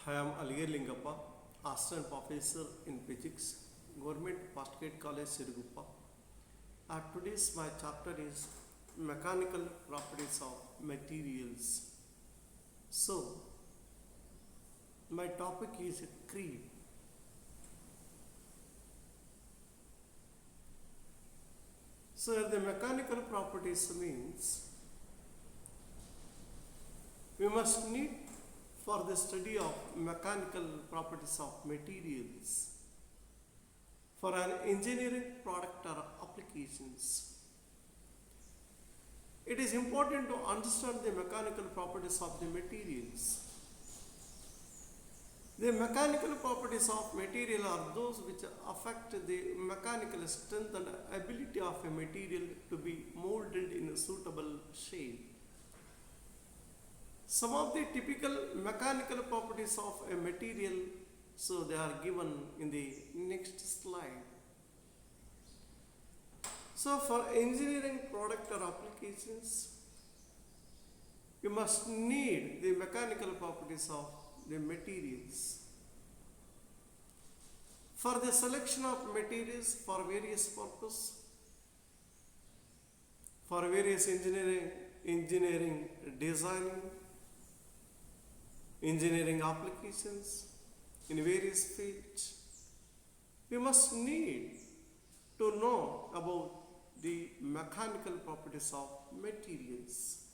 I am Aligar Lingappa, Assistant Professor in Physics, Government Postgrad College, Siruguppa. Today's my chapter is Mechanical Properties of Materials. So, my topic is creep. So, the mechanical properties means we must need for the study of mechanical properties of materials for an engineering product or applications. It is important to understand the mechanical properties of the materials. The mechanical properties of material are those which affect the mechanical strength and ability of a material to be molded in a suitable shape. Some of the typical mechanical properties of a material, so they are given in the next slide. So for engineering product or applications, you must need the mechanical properties of the materials. For the selection of materials for various purposes, for various engineering designing, engineering applications in various fields, we must need to know about the mechanical properties of materials.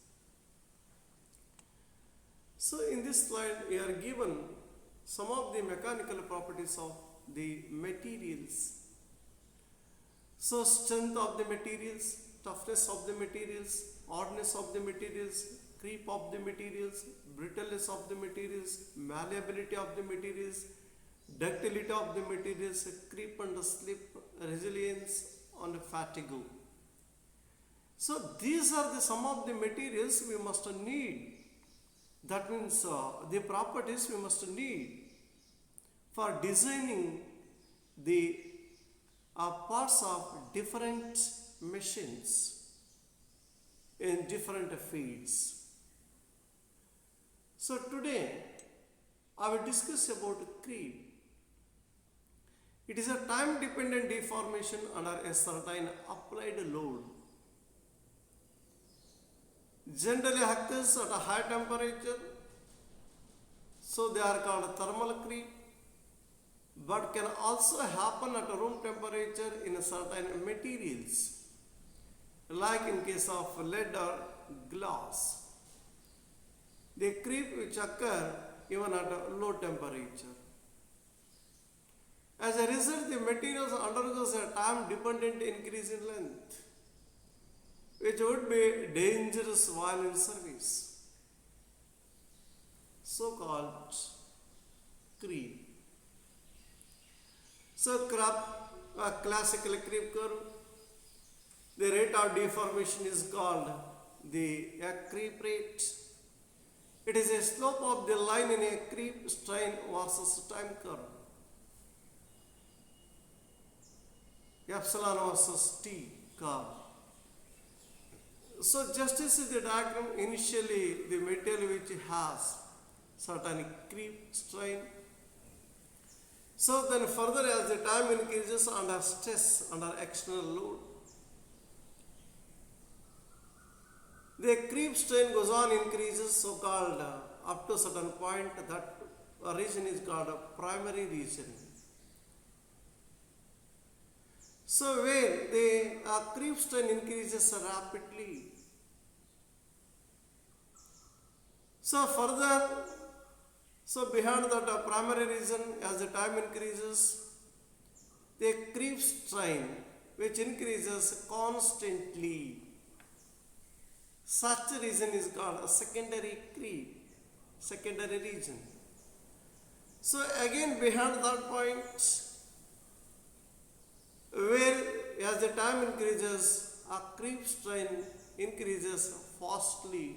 So in this slide we are given some of the mechanical properties of the materials. So strength of the materials, toughness of the materials, hardness of the materials, creep of the materials, brittleness of the materials, malleability of the materials, ductility of the materials, creep and slip, resilience and fatigue. So these are the some of the materials we must need. That means the properties we must need for designing the parts of different machines in different fields. So today I will discuss about creep. It is a time dependent deformation under a certain applied load. Generally occurs at a high temperature, so they are called thermal creep, but can also happen at a room temperature in certain materials, like in case of lead or glass. The creep which occur even at a low temperature. As a result, the materials undergoes a time dependent increase in length, which would be dangerous while in service, so called creep. So classical creep curve, the rate of deformation is called the creep rate. It is a slope of the line in a creep strain versus time curve. Epsilon versus T curve. So just as the diagram, initially the material which has certain creep strain. So then further as the time increases under stress, under external load, the creep strain goes on increases, so called up to a certain point, that region is called a primary region. So where the creep strain increases rapidly. So further, so behind that primary region, as the time increases, the creep strain which increases constantly. Such region is called a secondary creep, secondary region. So again behind that point, where as the time increases, a creep strain increases fastly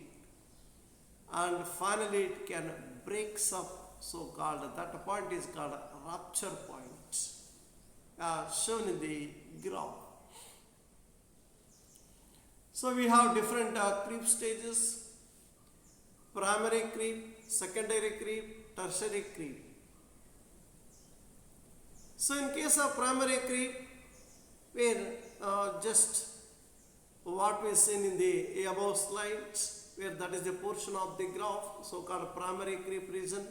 and finally it can breaks up, so called, that point is called rupture point, shown in the graph. So we have different creep stages: primary creep, secondary creep, tertiary creep. So in case of primary creep, where just what we seen in the above slides, where that is the portion of the graph, so called primary creep region,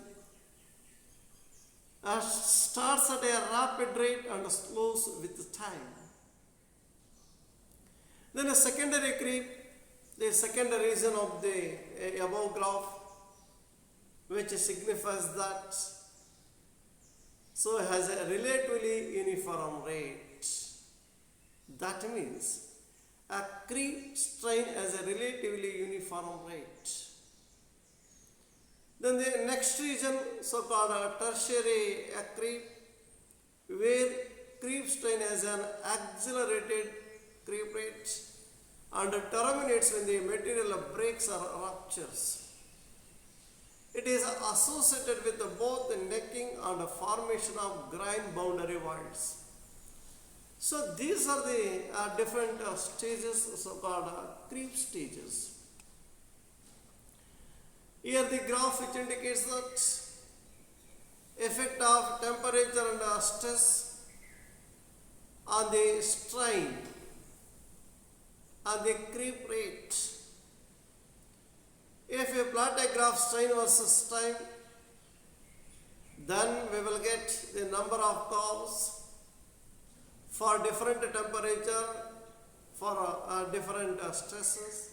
starts at a rapid rate and slows with time. Then a secondary creep, the second region of the above graph, which signifies that so has a relatively uniform rate. That means a creep strain has a relatively uniform rate. Then the next region, so called a tertiary creep, where creep strain has an accelerated creep rate and terminates when the material breaks or ruptures. It is associated with both the necking and the formation of grain boundary voids. So these are the different stages, so-called creep stages. Here the graph which indicates that effect of temperature and stress on the strain and the creep rate. If we plot a graph strain versus time, then we will get the number of curves for different temperature, for different stresses.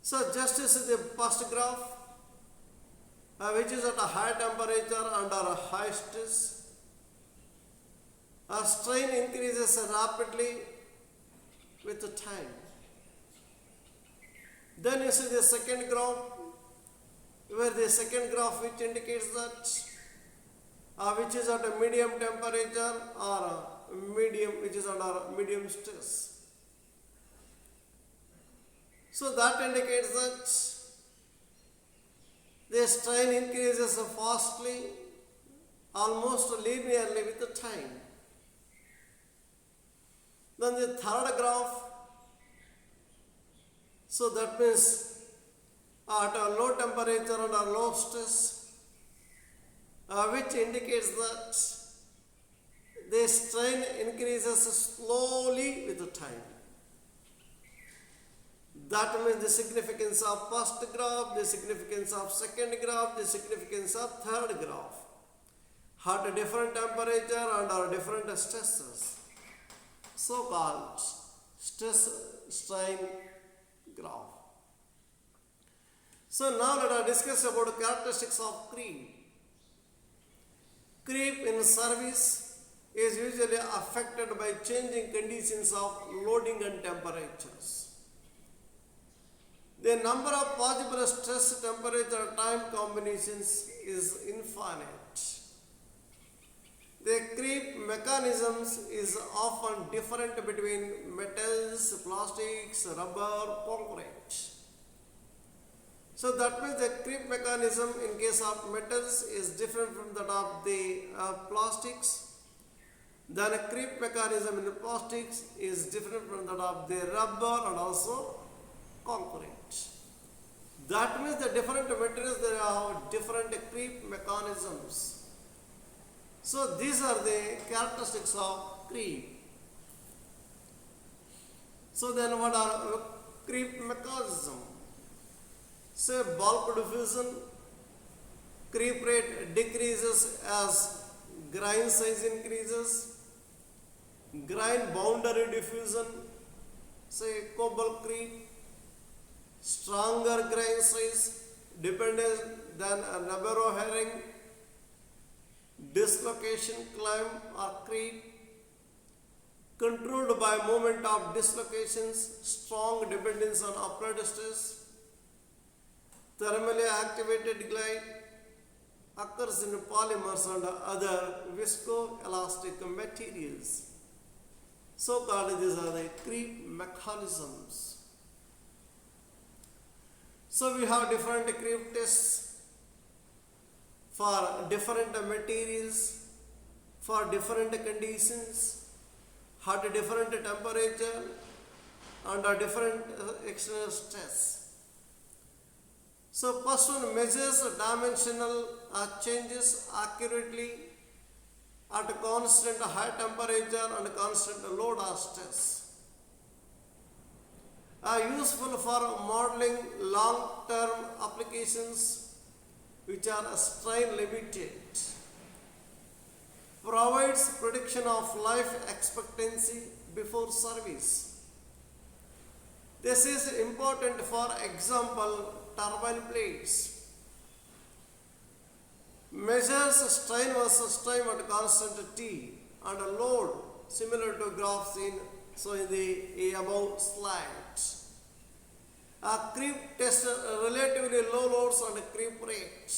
So just as the first graph, which is at a high temperature under a high stress, a strain increases rapidly with the time. Then you see the second graph, where the second graph which indicates that which is at a medium temperature or medium, which is under medium stress. So that indicates that the strain increases fastly, almost linearly with the time. Then the third graph, so that means at a low temperature and a low stress, which indicates that the strain increases slowly with the time. That means the significance of first graph, the significance of second graph, the significance of third graph. At a different temperature and at different stresses, so called stress strain graph. So now let us discuss about characteristics of creep. Creep in service is usually affected by changing conditions of loading and temperatures. The number of possible stress, temperature, time combinations is infinite. The creep mechanisms is often different between metals, plastics, rubber, concrete. So that means the creep mechanism in case of metals is different from that of the plastics. Then a creep mechanism in the plastics is different from that of the rubber and also concrete. That means the different materials, they have different creep mechanisms. So these are the characteristics of creep. So then what are creep mechanism? Say bulk diffusion, creep rate decreases as grain size increases. Grain boundary diffusion, say cobalt creep, stronger grain size dependent than a Nabarro herring, dislocation climb or creep, controlled by moment of dislocations, strong dependence on upward stress, thermally activated glide, occurs in polymers and other viscoelastic materials. So called these are the creep mechanisms. So we have different creep tests for different materials, for different conditions, at different temperature, under different external stress. So first one measures dimensional changes accurately at constant high temperature and constant load or stress. Are useful for modeling long-term applications which are strain limited. Provides prediction of life expectancy before service. This is important for example turbine blades. Measures strain versus time at constant T and a load similar to graph seen in the above slide. A creep test relatively low loads and creep rates.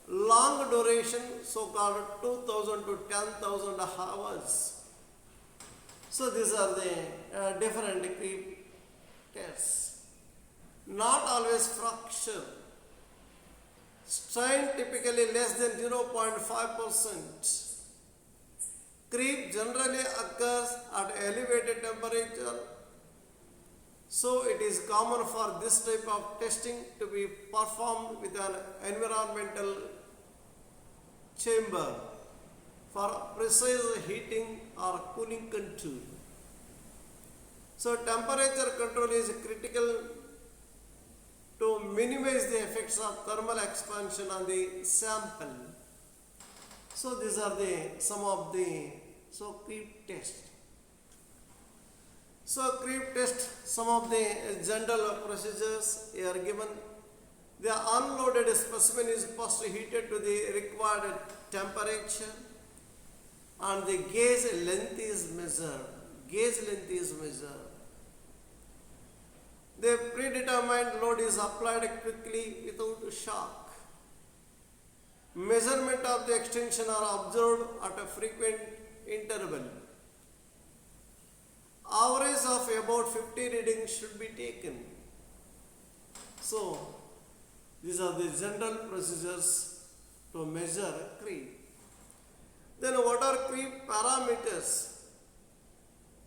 Long duration, so called 2000 to 10,000 hours. So these are the different creep tests. Not always fracture. Strain typically less than 0.5%. Creep generally occurs at elevated temperature. So it is common for this type of testing to be performed with an environmental chamber for precise heating or cooling control. So temperature control is critical to minimize the effects of thermal expansion on the sample. So these are some of the creep test. So creep test, some of the general procedures are given. The unloaded specimen is first heated to the required temperature and the gauge length is measured. The predetermined load is applied quickly without shock. Measurement of the extension are observed at a frequent interval. Average of about 50 readings should be taken. So, these are the general procedures to measure creep. Then what are creep parameters?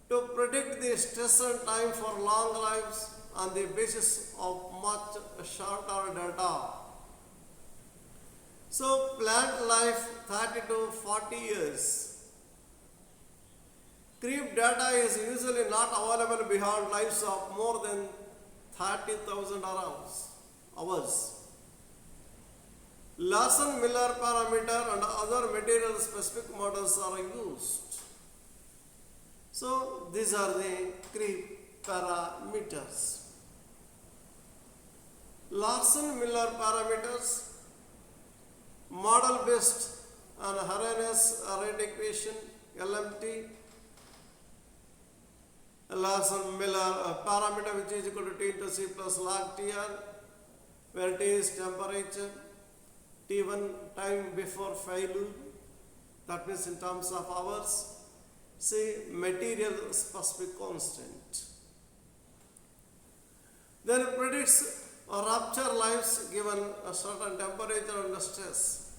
To predict the stress and time for long lives on the basis of much shorter data. So plant life 30 to 40 years. Creep data is usually not available beyond lives of more than 30,000 hours. Larson-Miller parameter and other material specific models are used. So these are the creep parameters. Larson-Miller parameters, model based on Arrhenius rate equation LMT. Larson-Miller parameter which is equal to T into C plus log TR, where T is temperature, T1 time before failure, that means in terms of hours. C material specific constant. Then it predicts rupture lives given a certain temperature and stress.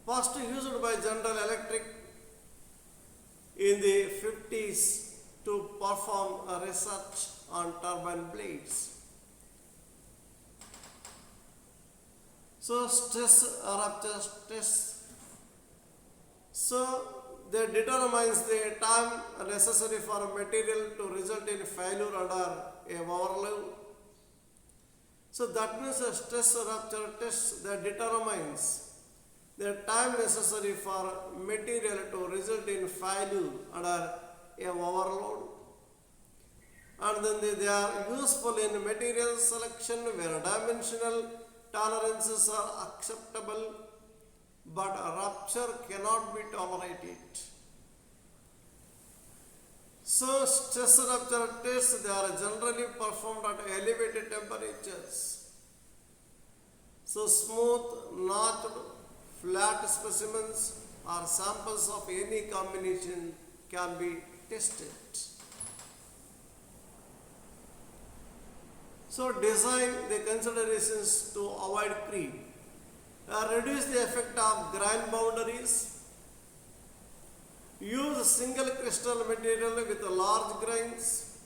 First used by General Electric in the 50s to perform a research on turbine blades. So stress rupture test. So they determines the time necessary for a material to result in failure under a overload. So that means a stress rupture test that determines the time necessary for material to result in failure under a overload. And then they are useful in material selection where dimensional tolerances are acceptable, but a rupture cannot be tolerated. So stress rupture tests, they are generally performed at elevated temperatures. So smooth, notched, flat specimens or samples of any combination can be tested. So design the considerations to avoid creep. Reduce the effect of grain boundaries. Use single crystal material with large grains.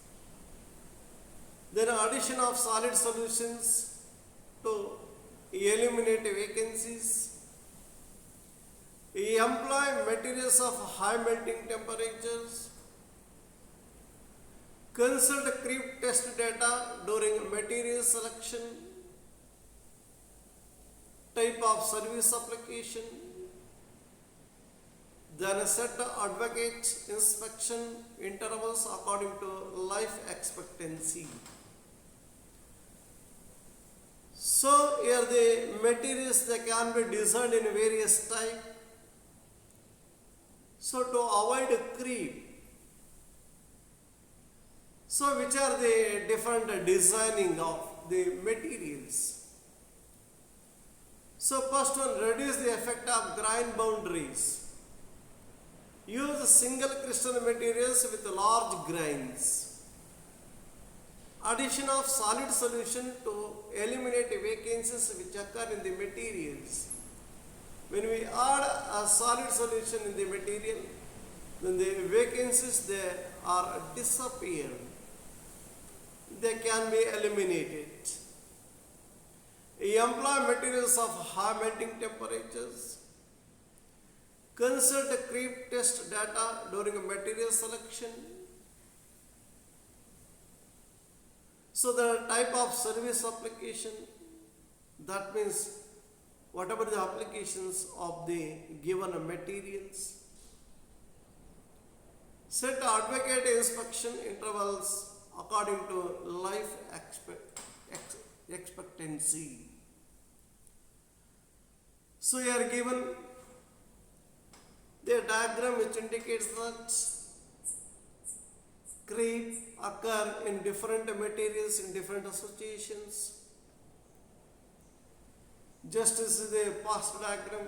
Then addition of solid solutions to eliminate vacancies. Employ materials of high melting temperatures. Consult creep test data during material selection. Type of service application. Then set advocate inspection intervals according to life expectancy. So here the materials that can be designed in various types. So to avoid creep, so which are the different designing of the materials? So first one, reduce the effect of grain boundaries. Use single crystal materials with large grains. Addition of solid solution to eliminate vacancies which occur in the materials. When we add a solid solution in the material, then the vacancies there are disappeared. They can be eliminated. Employ materials of high melting temperatures. Consult creep test data during material selection. So the type of service application, that means whatever the applications of the given materials. Set advocate inspection intervals according to life expectancy. So you are given the diagram which indicates that creep occur in different materials in different associations. Just as the past diagram,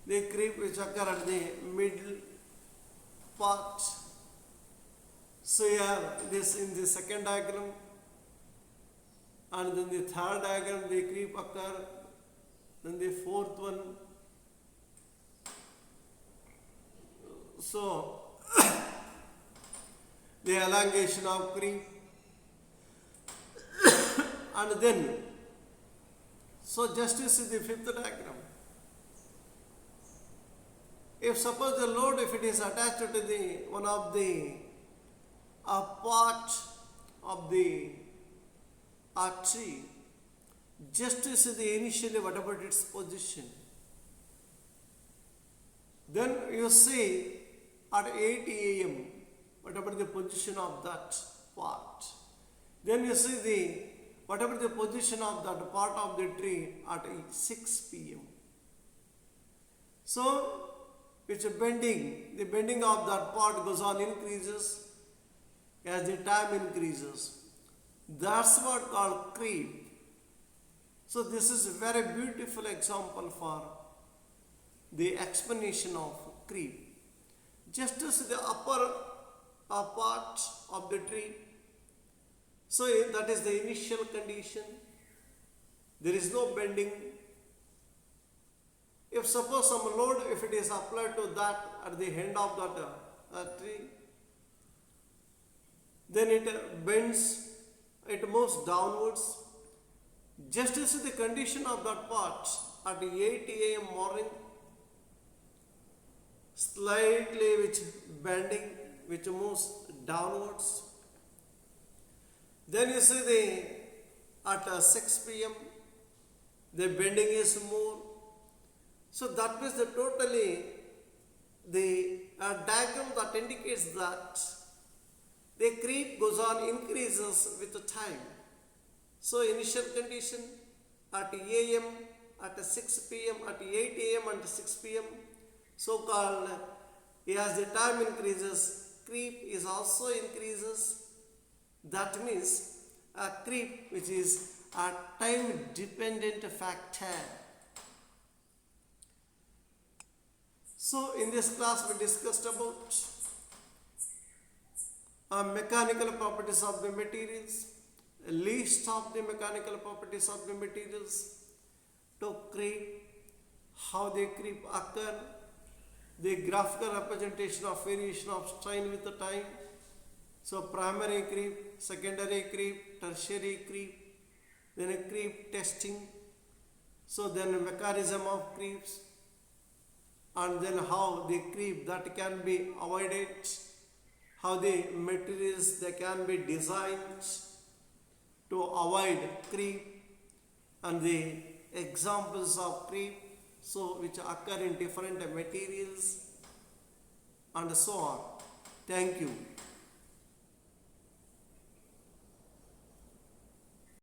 the creep which occur at the middle part. So here this in the second diagram, and then the third diagram the creep occur, then the fourth one. So the elongation of creep, and then so just as in the fifth diagram, if suppose the load, if it is attached to the one of the part of the tree, just as the initially whatever its position, then you see at 8 a.m. whatever the position of that part, then you see the whatever the position of that part of the tree at 6 p.m. So it's a bending, the bending of that part goes on increases as the time increases. That's what called creep. So this is a very beautiful example for the explanation of creep. Just as the upper part of the tree, so that is the initial condition, there is no bending. If suppose some load, if it is applied to that at the end of that tree, then it bends, it moves downwards. Just as the condition of that part at 8 a.m. morning, slightly which bending, which moves downwards. Then you see at 6 p.m. the bending is more. So that means the totally the diagram that indicates that the creep goes on increases with the time. So initial condition at a.m., at 6 p.m., at 8 a.m. and 6 p.m. So called as the time increases, creep is also increases. That means a creep which is a time dependent factor. So in this class we discussed about mechanical properties of the materials, a list of the mechanical properties of the materials, to creep, how they creep occur, the graphical representation of variation of strain with the time. So primary creep, secondary creep, tertiary creep, then a creep testing, so then a mechanism of creeps, and then how the creep that can be avoided, how the materials that can be designed to avoid creep, and the examples of creep, so which occur in different materials, and so on. Thank you.